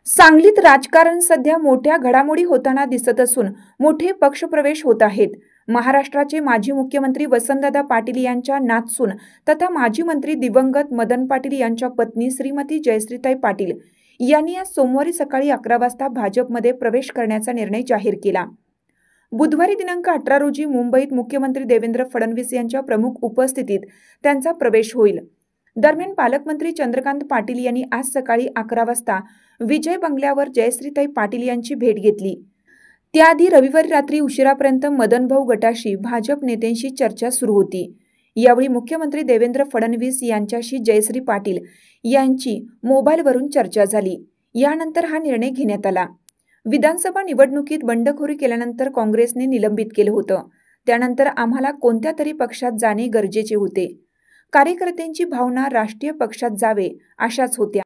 सांगलीत राजकारण सध्या मोठ्या घडामोडी होताना दिसत असून मोठे पक्षप्रवेश होत आहेत। महाराष्ट्राचे माजी मुख्यमंत्री वसंतदादा पाटील यांच्या नातसून तथा माजी मंत्री दिवंगत मदन पाटील यांच्या पत्नी श्रीमती जयश्रीताई पाटील यांनी आज सोमवारी सकाळी 11 वाजता भाजपमध्ये प्रवेश करण्याचा निर्णय जाहीर केला। बुधवारी दिनांक 18 रोजी मुंबईत मुख्यमंत्री देवेंद्र फडणवीस यांच्या प्रमुख उपस्थितीत त्यांचा प्रवेश होईल। दरम्यान पालकमंत्री चंद्रकांत पाटील यांनी आज सकाळी 11 वाजता विजय बंगल्यावर जयश्रीताई पाटील यांची भेट घेतली। त्याआधी रविवारी रात्री उशिरापर्यंत मदनभाऊ गटाशी भाजप नेत्यांशी चर्चा सुरू होती। यावेळी मुख्यमंत्री देवेंद्र फडणवीस यांच्याशी जयश्री पाटील यांची मोबाईलवरून चर्चा झाली। यानंतर हा निर्णय घेण्यात आला। विधानसभा निवडणुकीत बंडखोरी केल्यानंतर काँग्रेसने निलंबित केलं होतं। त्यानंतर आम्हाला कोणत्या तरी पक्षात जाणे गरजेचे होते। कार्यकर्त्यांची भावना राष्ट्रीय पक्षात जावे अशाच होत्या।